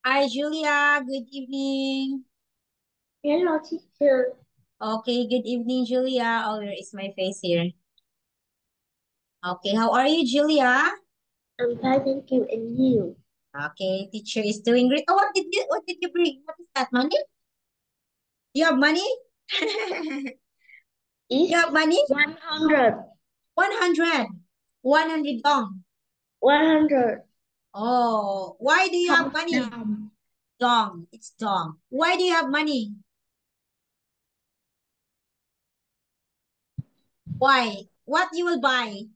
Hi, Julia. Good evening. Hello, teacher. Okay, good evening, Julia. Oh, where is my face here? Okay, how are you, Julia? I'm fine, thank you. And you? Okay, teacher is doing great. Oh, what did you bring? What is that? Money? You have money? You Is have money? 100. 100. 100 dong. 100. Oh, why do you have Không money? đồng. Dong. It's dong. Why do you have money? Why? What you will buy?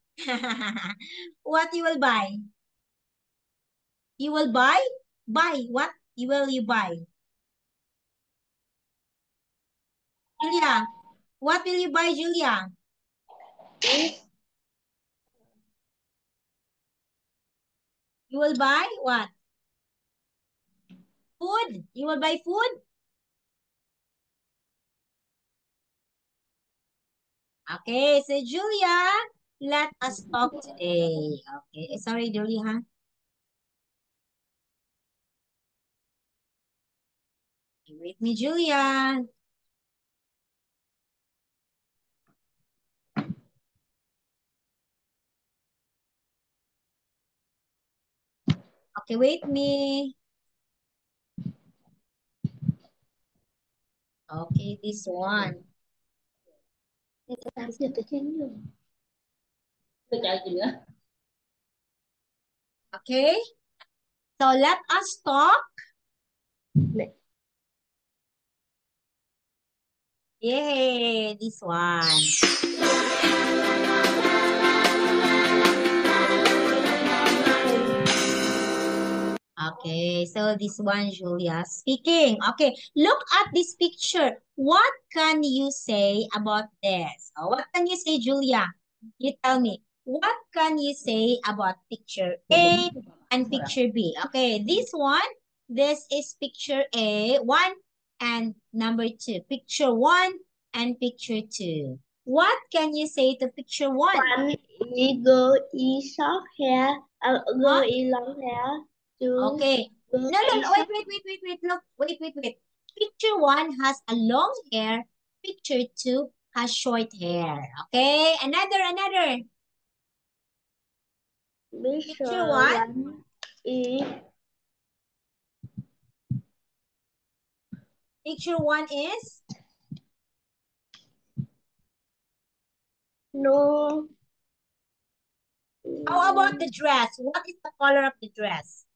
What you will buy? You will buy? Buy what? You buy? Julia, what will you buy, Julia? Is You will buy what? Food. You will buy food? Okay, so Julia, let us talk today. Okay, sorry, Julia, huh? You with me, Julia. Okay, wait me. Okay, this one. làm gì tự nhiên nhỉ? Okay, so let us talk. Này, Yay, this one. Okay, so this one, Julia speaking. Okay, look at this picture. What can you say about this? What can you say, Julia? You tell me. What can you say about picture A and picture B? Okay, this is picture A, one, and number two. Picture one and picture two. What can you say to picture one? one is girl is short hair. Girl Huh? is long hair. Two Okay. girl No, no, no. is Wait, short. wait, wait, wait, wait. Look, wait, wait, wait. Picture one has a long hair. Picture two has short hair. Okay. Another. Picture Picture one. one is Picture one is. no. How about the dress? What is the color of the dress?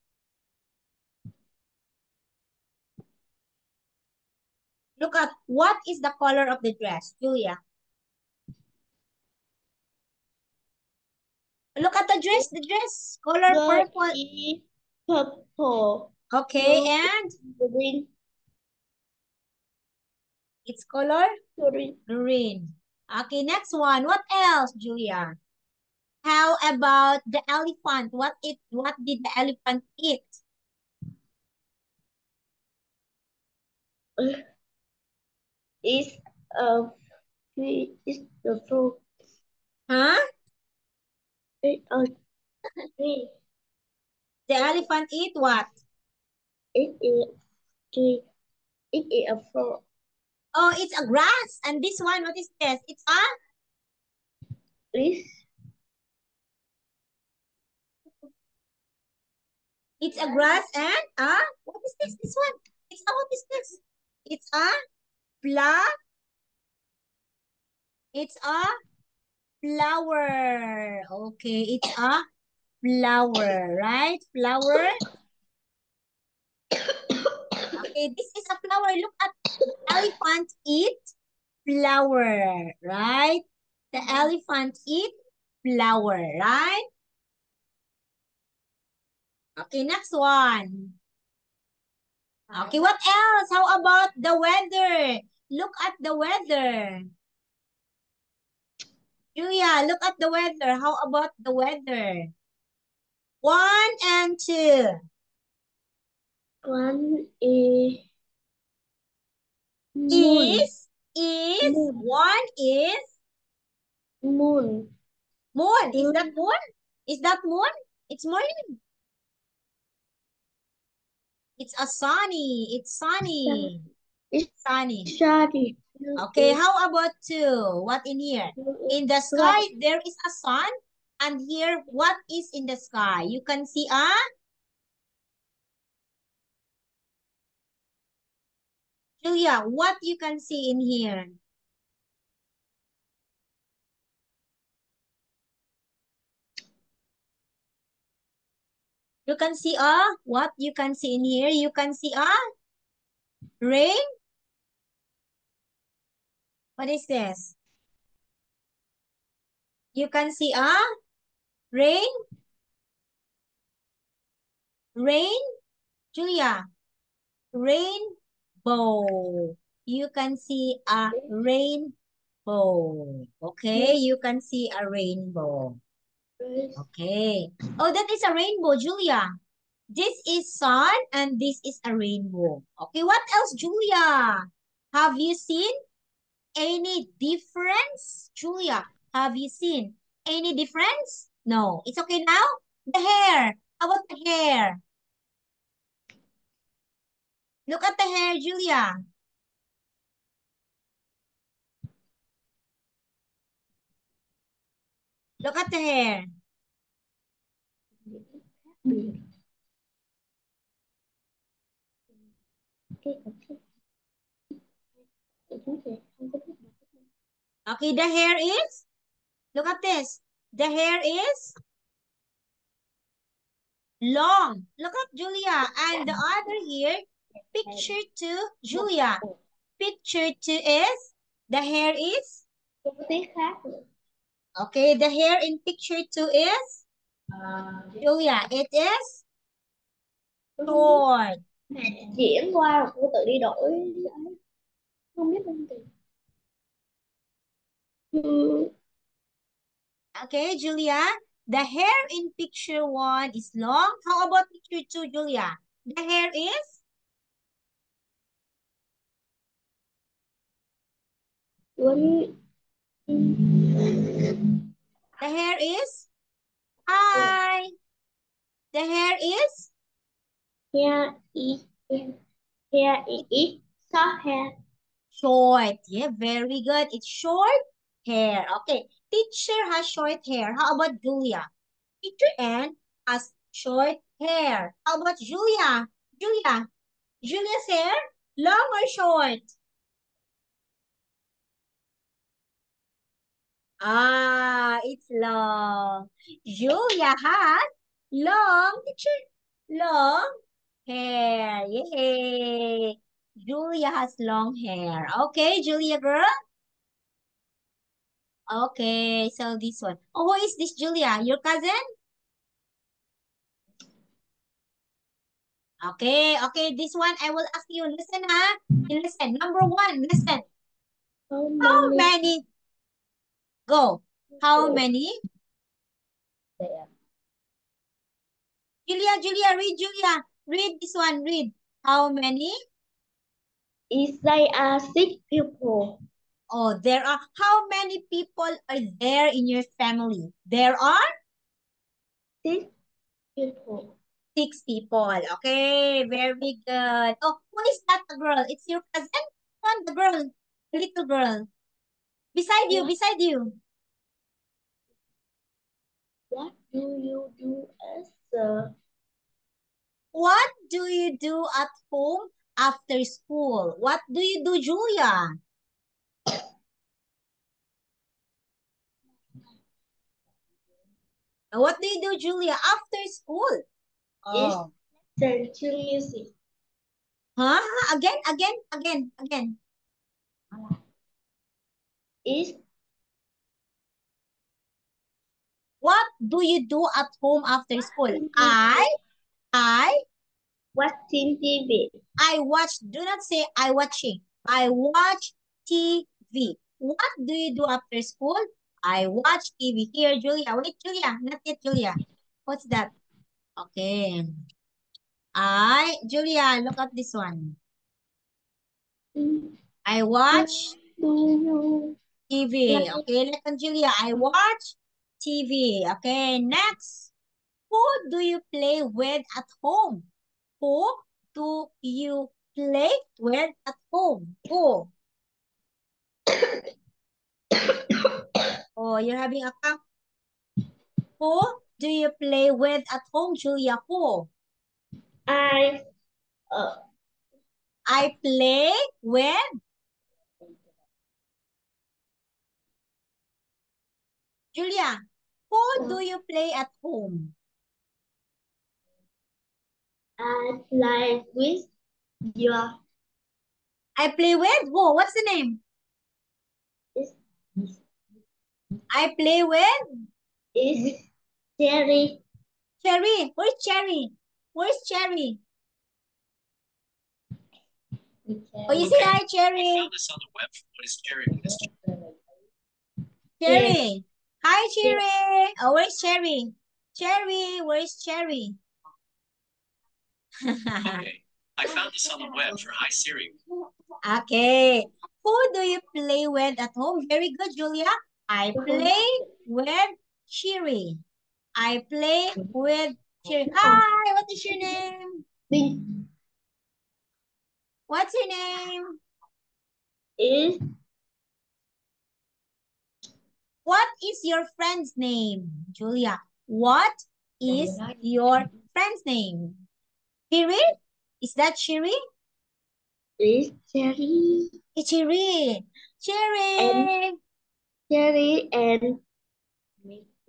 Look at what is the color of the dress, Julia. Look at the dress. The dress color Girl purple. is purple. Okay, Two and green. its color Green. green. Okay, next one. What else, Julia? How about the elephant? What did the elephant eat? Is a is the fruit. Huh? Is a tree. The elephant eat what? It is tree. It is a fruit. Oh, it's a grass. And this one, what is this? Is It's a grass and what is this? This one. What is this? It's a fla. It's a flower. Okay, it's a flower, right? Flower. Okay, this is a flower. Look at the elephant eat flower, right? The elephant eat flower, right? Okay, next one. Okay, what else? How about the weather? Look at the weather. Julia, look at the weather. How about the weather? One and two. one is moon. Is. Moon. One is Moon. moon. Is that Two moon? Is that moon? It's morning. It's a sunny. It's sunny. It's Sunny. sunny. Okay, how about two? What in here? In the sky, there is a sun. And here, what is in the sky? You can see a Julia, what you can see in here? You can see a what you can see in here? You can see a rain. What is this? You can see a rain. Rain, Julia. Rainbow. You can see a rainbow. Okay, you can see a rainbow. Okay. Oh, that is a rainbow, Julia. This is sun and this is a rainbow. Okay, what else, Julia? Have you seen any difference? Julia, have you seen any difference? No. It's okay now? The hair. How about the hair? Look at the hair, Julia. Look at the hair. Okay, the hair is, look at this. The hair is long. Look at Julia. And the other here, picture two, Julia. Picture two is, the hair is, okay, the hair in picture two is, Julia, it is short. Diễn qua rồi cô tự đi đổi không biết bên tiền. Okay, Julia, the hair in picture one is long. How about picture two, Julia? The hair is? The hair is? Hi. The hair is? Hair is short hair. Short. Yeah, very good. It's short hair. Okay. Teacher has short hair. How about Julia? Teacher Anne has short hair. How about Julia? Julia. Julia's hair? Long or short? Ah, it's long. Julia has long, teacher, long hair. Yay. Julia has long hair. Okay, Julia girl. Okay, so this one. Oh, who is this, Julia? Your cousin? Okay, okay, this one I will ask you. Listen, ah. Listen. Number one, listen. How many? Go. How many? Julia, read, Julia. Read this one, read. How many? Is they are 6 people. Oh, there are, how many people are there in your family? There are 6 people. 6 people. Okay, very good. Oh, who is that the girl? It's your cousin? One, the girl, the little girl. Beside you, What, beside you. what do you do as a What do you do at home after school? What do you do, Julia? What do you do, Julia, after school? is Oh, listen to music? huh? Again. Is What do you do at home after school? watching I TV. Watching TV. I watch, do not say I watching. I watch TV. What do you do after school? I watch TV. Here, Julia. Wait, Julia. Not yet, Julia. What's that? Okay. Julia, look at this one. I watch Do you TV. like Okay, look at Julia. I watch TV. Okay, next. Who do you play with at home? Who do you play with at home? Who? Oh, you're having a cough. Who do you play with at home, Julia? Who? I uh, I play with Julia. Who do you play at home? I play with your I play with who? What's the name? is I play with Cherry. Cherry. Where's Cherry? Where's Cherry? Oh, you say hi, Cherry. Found this on the web. What is Cherry? Cherry. Hi, Cherry. Oh, where's Cherry? Cherry, where's Cherry? Okay. I found this on the web for Hi Siri. Okay. Who do you play with at home? Very good, Julia. I play with Cherry. I play with Cherry. Hi, what is your name? Pink What's your name? is What is your friend's name, Julia? What is your friend's name? Shiri? Is that Shiri? Cherry It's Shiri. Shiri. Cherry and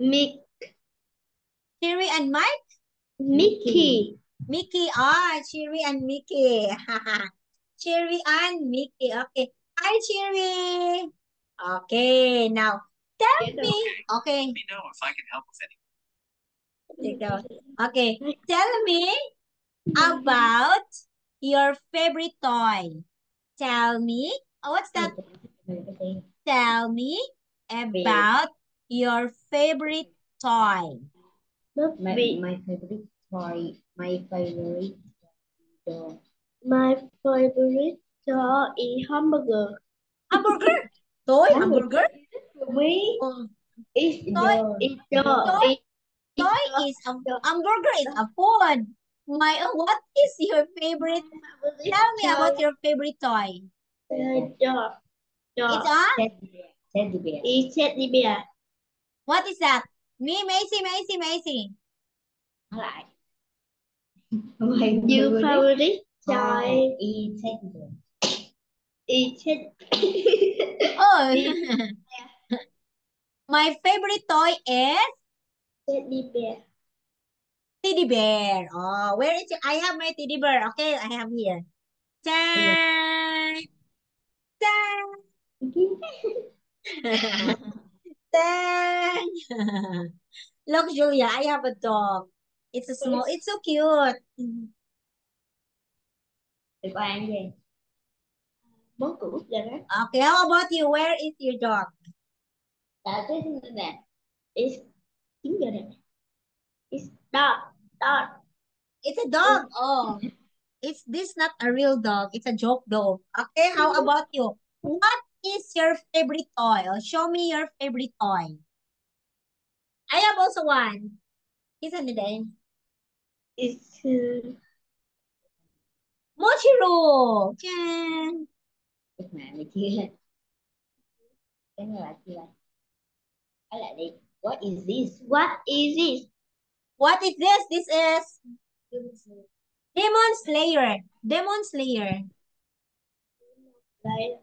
Mick Shiri and Mike? Mickey. Mickey. Ah, Shiri and Mickey. Shiri and Mickey. Okay. Hi, Shiri. Okay, now tell me. Okay. Let me know if I can help with anything. Okay. Tell me about your favorite toy. Tell me. Oh, what's that? Tell me about your favorite toy. My favorite toy. My favorite dog. My favorite dog is hamburger. Hamburger? Toy hamburger? We Oh, is toy, dog. toy, toy is a hamburger is a food. What is your favorite? Tell me about your favorite toy. Dog. It's a Teddy bear. Is teddy bear. what is that? Me, Macy. Lại. Your favorite toy is teddy bear. Is Oh, my favorite toy is teddy bear. teddy bear. Oh, where is it? I have my teddy bear. Okay, I have here. Tan, tan. Tan. Look, Julia, I have a dog. It's a small, it's so cute. Để qua ăn gì? Món củ út ra đó. Okay, how about you? Where is your dog? Tại cái nè. It's 9 giờ nè. It's dog. It's a dog. Oh, it's this not a real dog. It's a joke dog. Okay, how about you? What is your favorite toy? Oh, show me your favorite toy. I have also one. Isn't it then? It's Mochiro. Chan. Mẹ mày chia. Cái này là chia. Cái lại đi. What is this? What is this? What is this? This is Demon Slayer. Demon Slayer. Đây.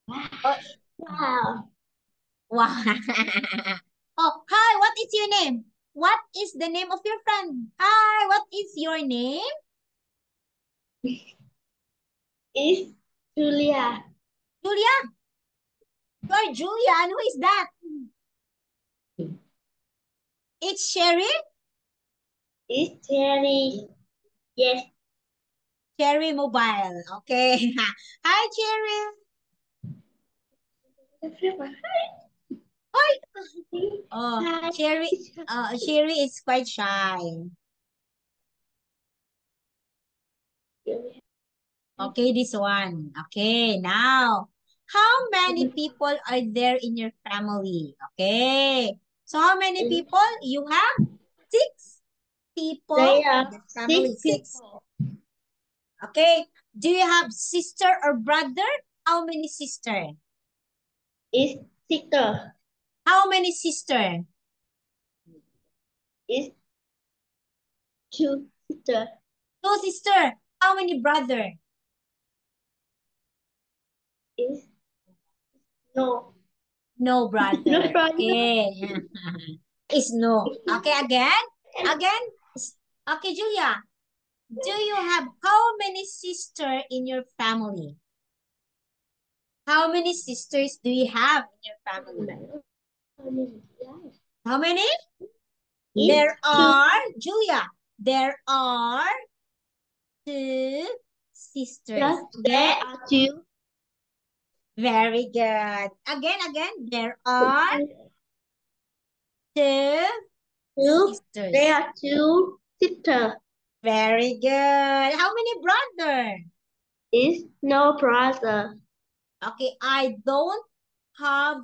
Oh, Wow. wow. Oh, hi, what is your name? What is the name of your friend? Hi, what is your name? It's Julia. Julia. You're Julia, and who is that? It's Sherry. It's Cherry. Yes. Cherry Mobile. Okay. Hi, Cherry. Hi. Oh, Hi. Cherry is quite shy. Okay, this one. Okay, now, how many people are there in your family? Okay. So how many people? You have 6? people They in are the family? 6 Six. people. Okay. Do you have sister or brother? How many sister? Is sister. How many sister? Is 2 sister. Two sister. How many brother? Is no. No brother. No brother. Okay. Is no. Okay, again. Again. Okay, Julia. Do you have how many sister in your family? How many sisters do you have in your family? How many? Is There 2. are, Julia, there are two sisters. Yes, there are 2. Very good. Again, there are two 2. sisters. There are 2 sisters. Very good. How many brother? Is no brother. Okay, I don't have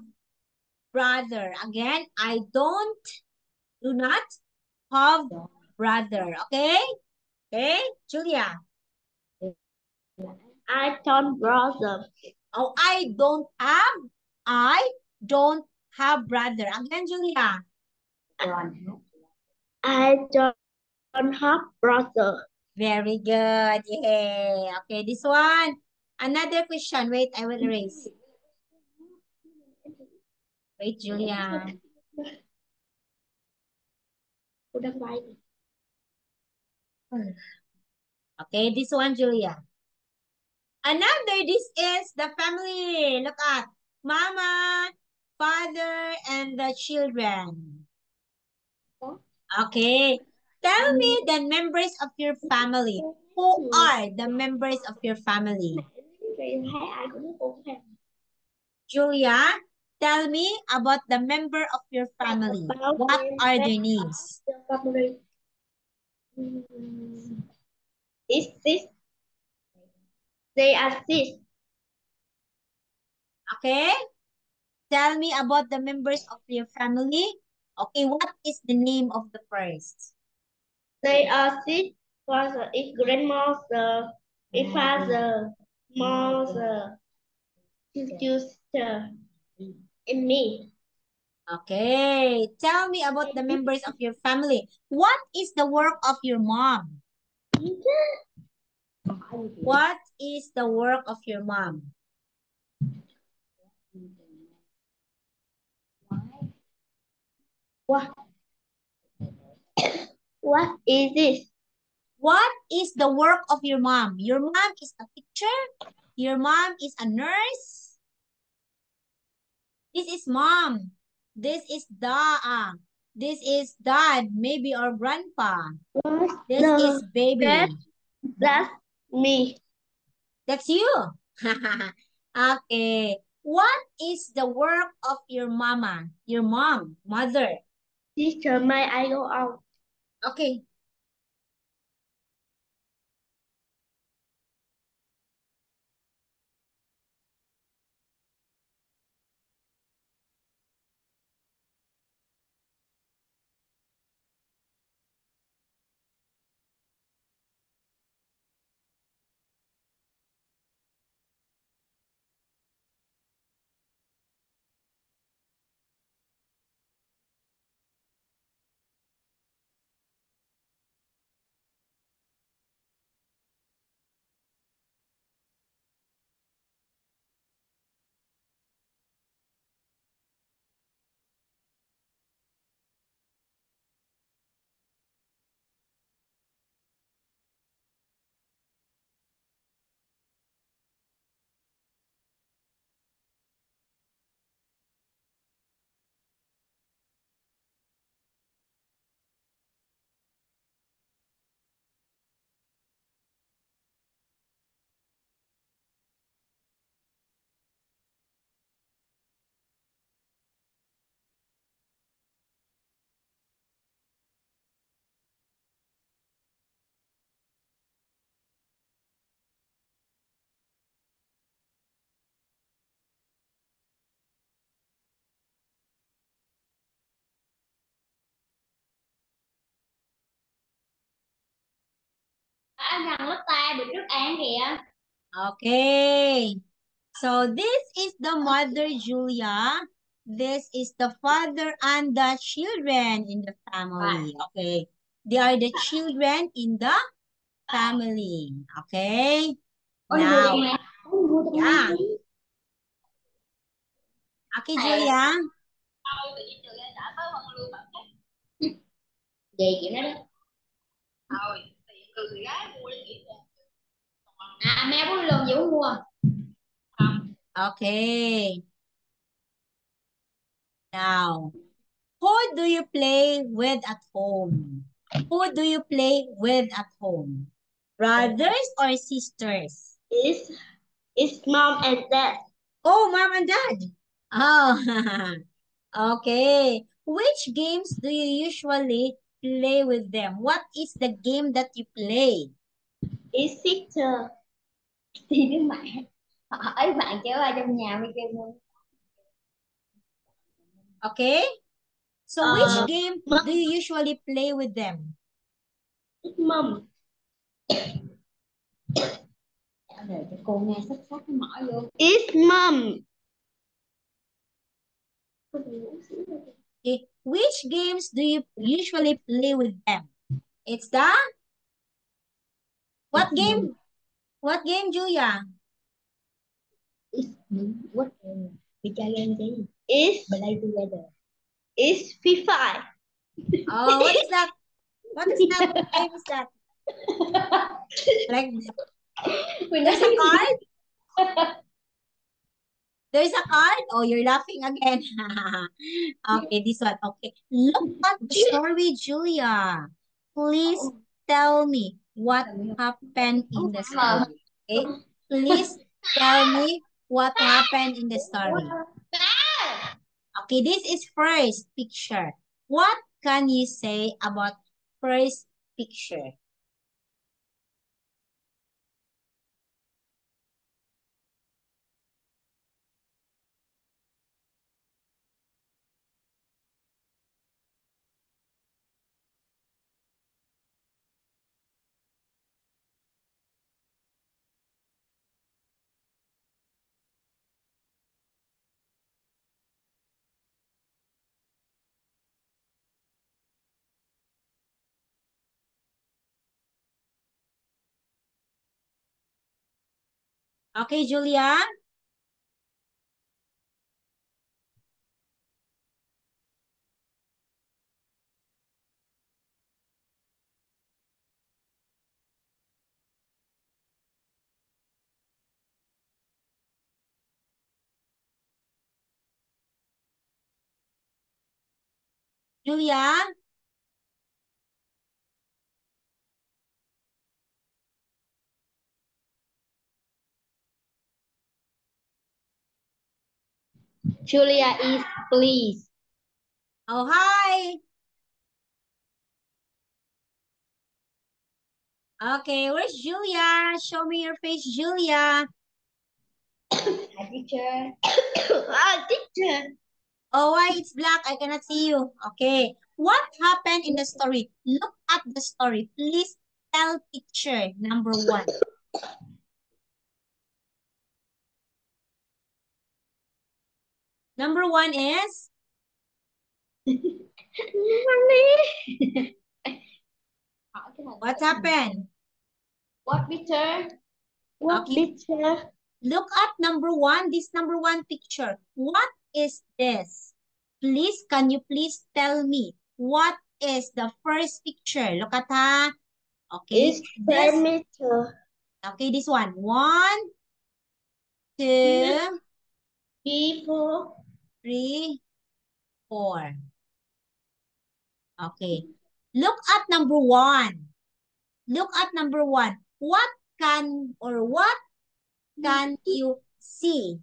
brother. Again, I do not have brother. Okay? Okay, Julia. I don't brother. Oh, I don't have brother. Again, Julia. I don't have brother. Very good. Yay. Okay, this one. Another question. Wait, I will erase. Wait, Julia. Okay, this one, Julia. Another, this is the family. Look at mama, father, and the children. Okay. Tell me the members of your family. Who are the members of your family? Julia, tell me about the member of your family. What are their names? Is this? They are 6. Okay. Tell me about the members of your family. Okay, what is the name of the first? They are 6. Father is grandmother, is father, mother, sister, and me. Okay. Tell me about the members of your family. What is the work of your mom? What is the work of your mom? What? What is this? What is the work of your mom? Your mom is a teacher? Your mom is a nurse? This is mom. This is da. This is dad, maybe or grandpa. What? This is baby. That's me. That's you. Okay. What is the work of your mama? Your mom, mother. Teacher, may I go out? Okay. ăn gần lớp ta được nước An kìa. Okay. So this is the mother, Julia. This is the father and the children in the family. Okay. They are the children in the family. Okay. Ôi mua Now, trong này. Ôi, mua trong này yeah. tí. Okay, Julia. Gì kiểu nó đó. À mẹ bố lồn gì cũng mua. Okay. Now, who do you play with at home? Who do you play with at home? Brothers or sisters? It's mom and dad. Oh, mom and dad. Oh, okay. Which games do you usually play with them? What is the game that you play? It's sister. Thì đứa bạn. Hỏi bạn kéo qua trong nhà mới kêu mua. Okay. So which game do you usually play with them? It's mom. Trả lời cho cô nghe sắc sắc cái mỏ vô. It's mom. Okay. Which games do you usually play with them? It's the what game? What game, Julia? It's what we chơi game gì? It's play together. It's FIFA. Oh, what is that? What is that? What game is that? Like there's a card? There's a card? Oh, you're laughing again. Okay, this one. Okay. Look at the story, Julia. Please tell me what happened in the story. Okay? Please tell me what happened in the story. Okay, this is first picture. What can you say about first picture? Okay, Julia? Julia? Julia is pleased. Oh, hi. Okay, where's Julia? Show me your face, Julia. Hi, teacher. Teacher. Oh, why it's black? I cannot see you. Okay. What happened in the story? Look at the story. Please tell picture number 1. Number 1 is? What happened? What picture? What Okay. picture? Look at number 1. This number 1 picture. What is this? Please, can you please tell me what is the first picture? Look at that. Okay. It's perimeter. Okay, this one. 1, 2, 3, 4. 3, 4. Okay. Look at number 1. Look at number 1. What can you see?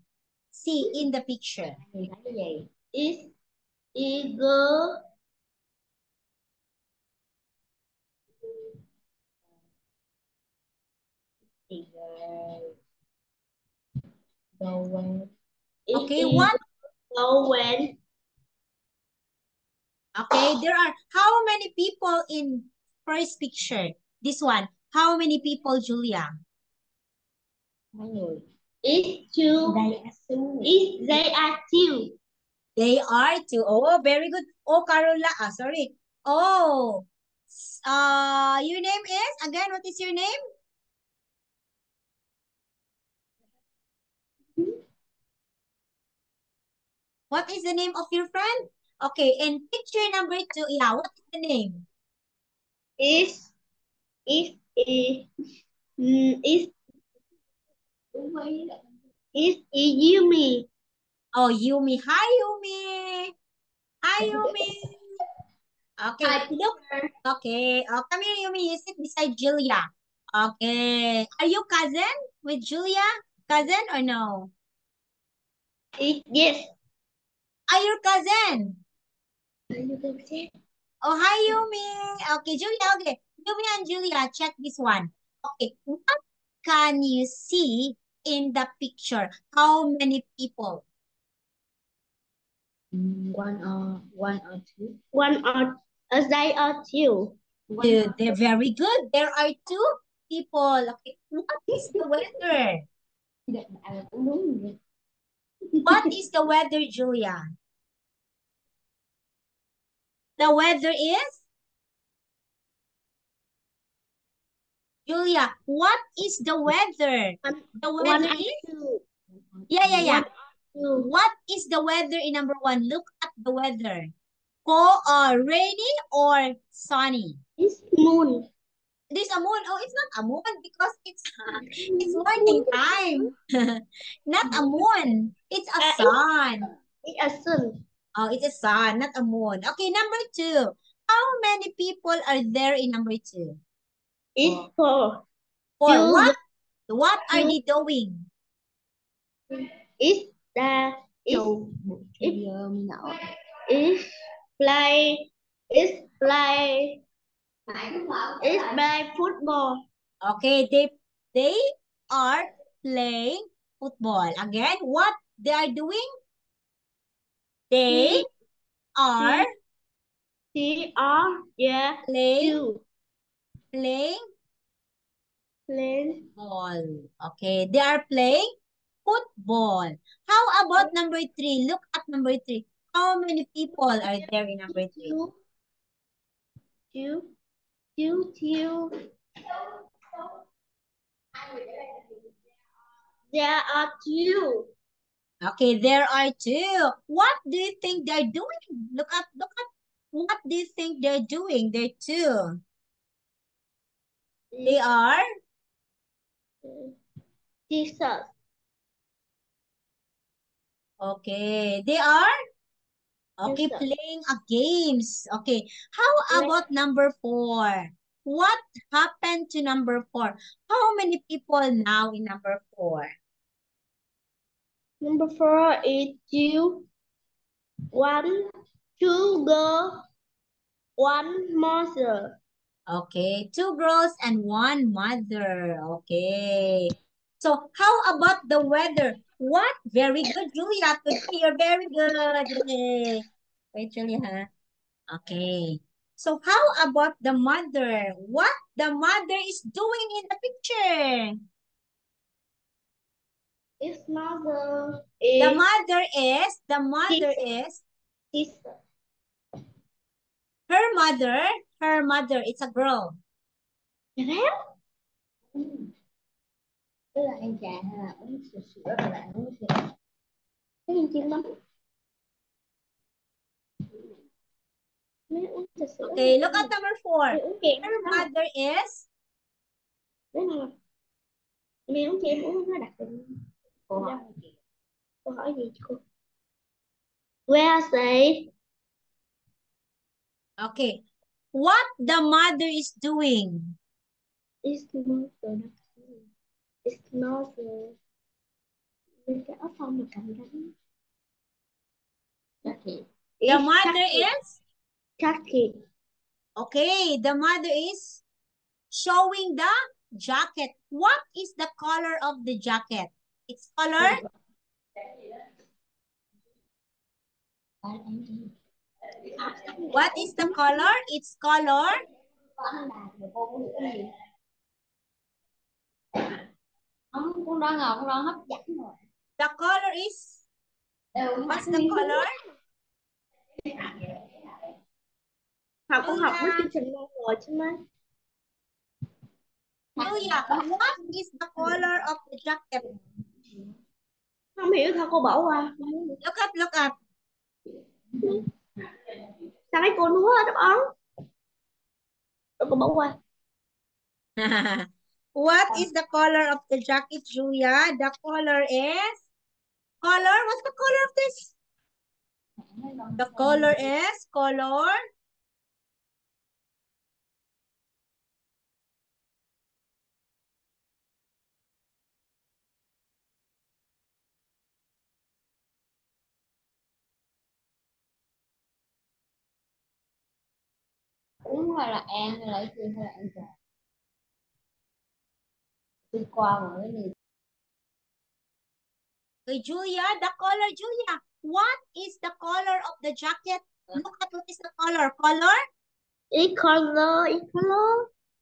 See in the picture. Nhìn thấy cái gì? It's eagle. Eagle. Go when. Okay, what? Go when. Okay, there are how many people in first picture? This one. How many people, Julia? Hai người. Is two. They are two. They are two. Oh, very good. Oh, Carola. Sorry. Oh, your name is, again, what is your name? What is the name of your friend? Okay, and picture number 2. Yeah, what is the name? Is is is Yumi. Oh, Yumi. Hi, Yumi. Hi, Yumi. Okay, look. Okay, come here, Yumi. You sit beside Julia. Okay. Are you cousin with Julia? Cousin or no? Yes. Are you cousin? You can say. Oh, hi, Yumi. Okay, Julia. Okay, Yumi and Julia, check this one. Okay, what can you see in the picture? How many people? One or two. One or they are two. Two. They're very good. There are two people. Okay, what is the weather? What is the weather, Julia? The weather is? Julia, what is the weather? The One weather and is? two. Yeah. One, two. What is the weather in number 1? Look at the weather. Rainy or sunny? It's moon. This a moon. Oh, it's not a moon because it's morning Moon. time. Not a moon. It's a sun. It's a sun. Oh, it's a sun, not a moon. Okay, number 2. How many people are there in number 2? It's four. Or Two. what? What are Two. they doing? It's the it's play it's play it's play football. Okay, they are playing football. Again, what they are doing? They T are T R yeah playing two playing play ball. Okay, they are playing football. How about number 3? Look at number 3. How many people are there in number 3? two two two two. There are two. Okay, there are 2. What do you think they're doing? Look at what do you think they're doing? They're 2. They are Jesus. okay. They are okay, Jesus. playing a games. Okay. How about number 4? What happened to number 4? How many people now in number 4? Number 4 is two. One, two girls, one mother. Okay, 2 girls and 1 mother. Okay. So how about the weather? What? Very good, Julia. Today you're very good. Yay. Wait, Julia. Okay. So how about the mother? What the mother is doing in the picture? His mother The is mother is sister. her mother, it's a girl. Réo. Tức là ăn trà hay là uống sữa sữa rồi lại uống sữa. Cái gì chiên lắm. Mấy uống sữa sữa. Okay, look at number 4. Mấy uống chè Her nó mother is Đấy nào. Mấy uống chè uống nó đặc biệt. Cô hỏi gì cô? Where say okay. What the mother is doing? is mother? Is mother. Bên cái áo phông mà cầm gắn. Jacket. The mother is Jacket. okay. The mother is showing the jacket. What is the color of the jacket? It's color. What is the color? It's color Con đang ngồi, con đang hấp dẫn rồi. The color is, what's the color? Con học với Julia, chương trình môn rồi chứ mấy. Julia, what is the color of the jacket? Không hiểu thôi cô bỏ qua. Look up. Sao mấy cô đúa đáp án? Rồi cô bỏ qua. What is the color of the jacket, Julia? The color is, what's the color of this? The color is, Uống hay là An hay là cái gì hay là An trà. Đi qua rồi cái gì. Julia, the color, Julia. What is the color of the jacket? Look at what is the color. Color? Color.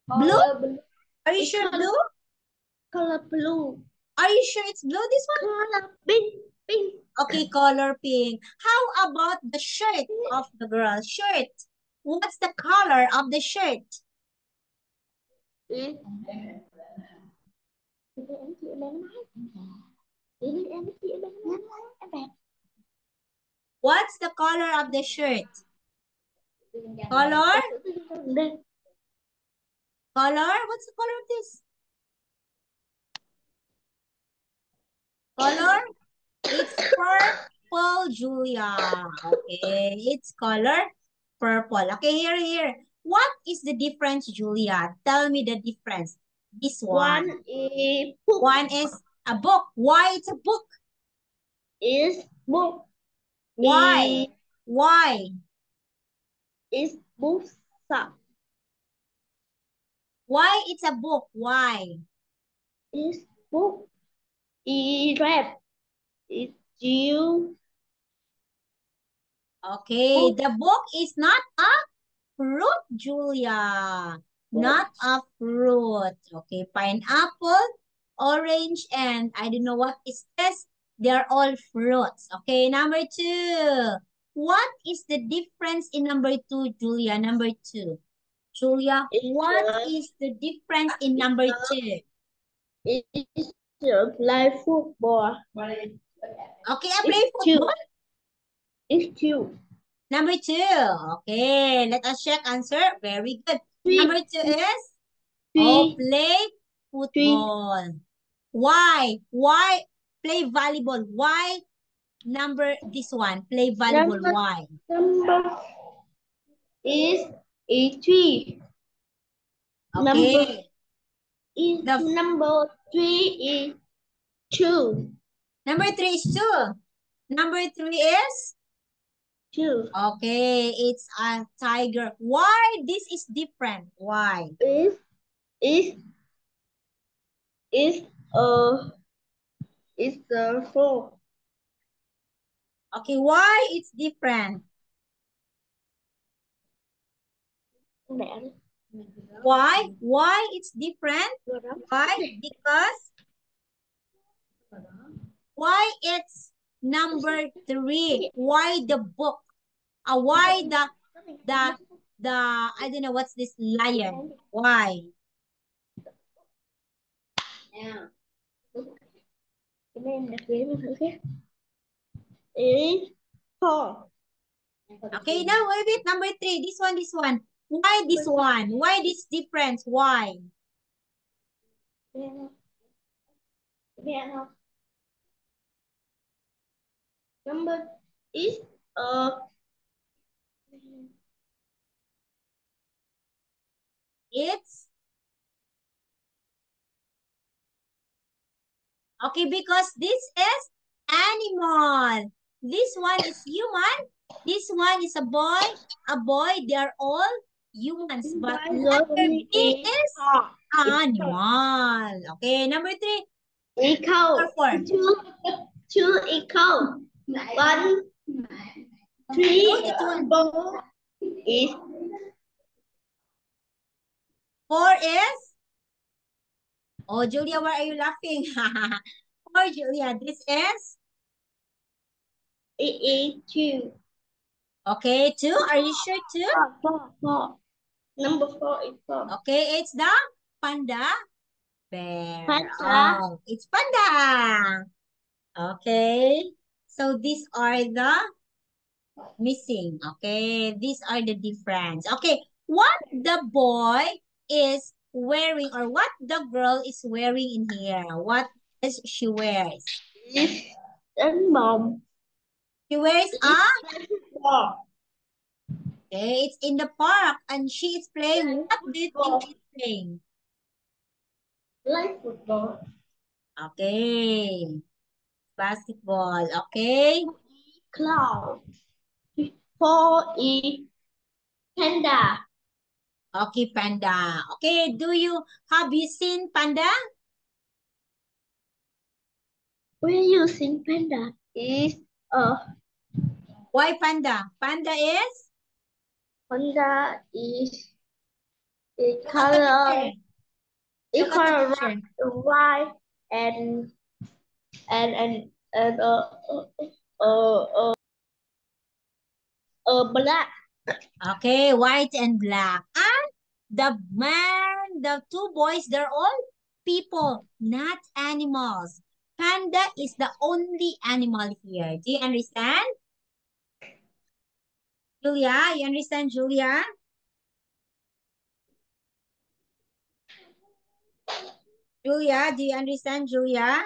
Blue? Are you sure color. blue? Color blue. Are you sure it's blue, this one? Color pink. Okay, color pink. How about the shirt of the girl? Shirt. What's the color of the shirt? What's the color of the shirt? Color? Color? What's the color of this? Color? It's purple, Julia. Okay, it's color purple. Okay, here. What is the difference, Julia? Tell me the difference. This one. One is a book. Why it's a book? Is book. Why? Why? Is book. Why it's a book? Why? Is book. Is red. Is you. Okay, the book is not a fruit, Julia. Not a fruit. Okay, pineapple, orange, and I don't know what is this. They're all fruits. Okay, number 2. What is the difference in number 2, Julia? Number 2. Julia, what is the difference in number 2? Is play football. Okay, I play football. It's 2. Number 2. Okay, let us check answer. Very good. Number 2 is? Oh, play football. Why? Why play volleyball? Why this one? Play volleyball. Why? Number is 3. Okay. Number 3 is 2. Number 3 is 2. Number 3 is? 2. Okay, it's a tiger. Why this is different? Why? It's the 4. Okay, why it's different? Why? Why it's different? Why? Because why it's number 3? Why the book? Why the I don't know what's this lion? Why? Yeah. Is 4. Okay, now wait, number 3. This one. Why this one? Why this difference? Why? Number is It's okay because this is animal. This one is human. This one is a boy. They are all humans. But letter B is animal. Okay, number 3. equal. Number 4. 2 equal. 1, 3, No, it's 1. 4 is 4 is? Oh, Julia, why are you laughing? Or Julia, this is? It is two. Okay, 2. Are you sure 2? Four. Number 4 is 4. Okay, it's the panda bear. Panda. Oh, it's panda. Okay. So these are the missing. Okay, these are the difference. Okay, what the boy is wearing or what the girl is wearing in here? What is she wears? Is đánh bông. She wears a, Football. okay, it's in the park and she is playing. What do you think she's playing? Like football. Okay, basketball. Okay, Cloud. 4 is panda. okay, panda. Okay, have you seen panda? Where you sing panda? Is Why panda? Panda is panda is the look at the color. picture. It Look at the color picture. white and and black. Okay, white and black. And the 2 boys, they're all people, not animals. Panda is the only animal here. Do you understand? Julia, you understand, Julia? Julia, do you understand, Julia?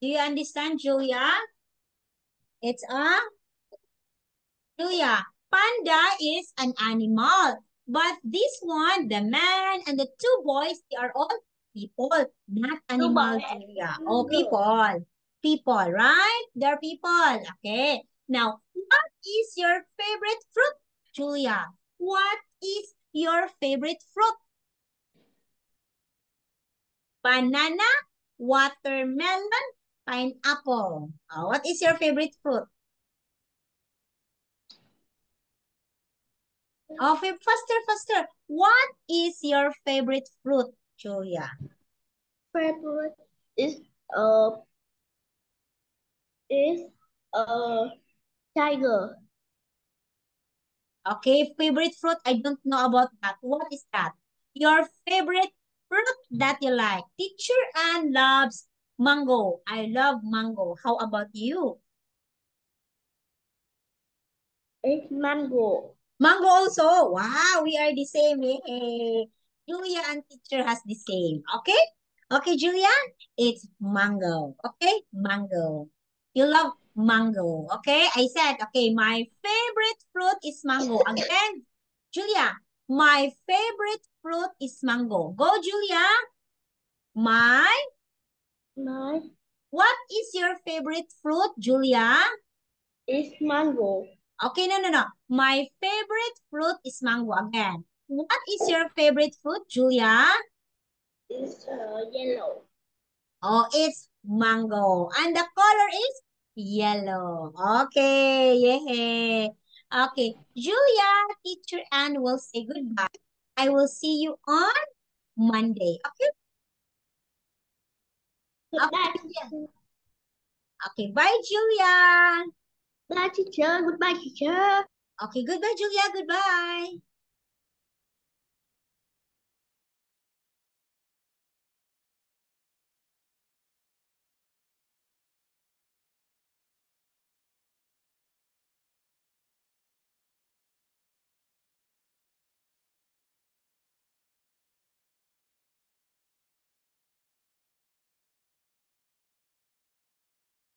Do you understand, Julia? It's a Julia. Panda is an animal. But this one, the man and the 2 boys, they are all people, not Two animal, boys Julia. and Oh, one girl. people. People, right? They're people. Okay. Now, what is your favorite fruit, Julia? What is your favorite fruit? Banana, watermelon, pineapple. What is your favorite fruit? Oh, faster. What is your favorite fruit, Julia? Favorite is uh is tiger. Okay, favorite fruit, I don't know about that. What is that? Your favorite fruit that you like. Teacher Ann loves mango. I love mango. How about you? It's mango. Mango also. Wow, we are the same. Hey. Julia and teacher has the same. Okay? Okay, Julia? It's mango. Okay? Mango. You love mango. Okay? I said, okay, my favorite fruit is mango. Again, Julia, my favorite fruit is mango. Go, Julia. My, My what is your favorite fruit, Julia? is mango. Okay, no. My favorite fruit is mango again. What is your favorite fruit, Julia? It's yellow. Oh, it's mango. And the color is yellow. Okay, yay. Okay, Julia, teacher Ann will say goodbye. I will see you on Monday. Okay? Goodbye, Okay, Julia. teacher. Okay, bye, Julia. Bye, teacher. Goodbye, teacher. Okay, goodbye, Julia. Goodbye.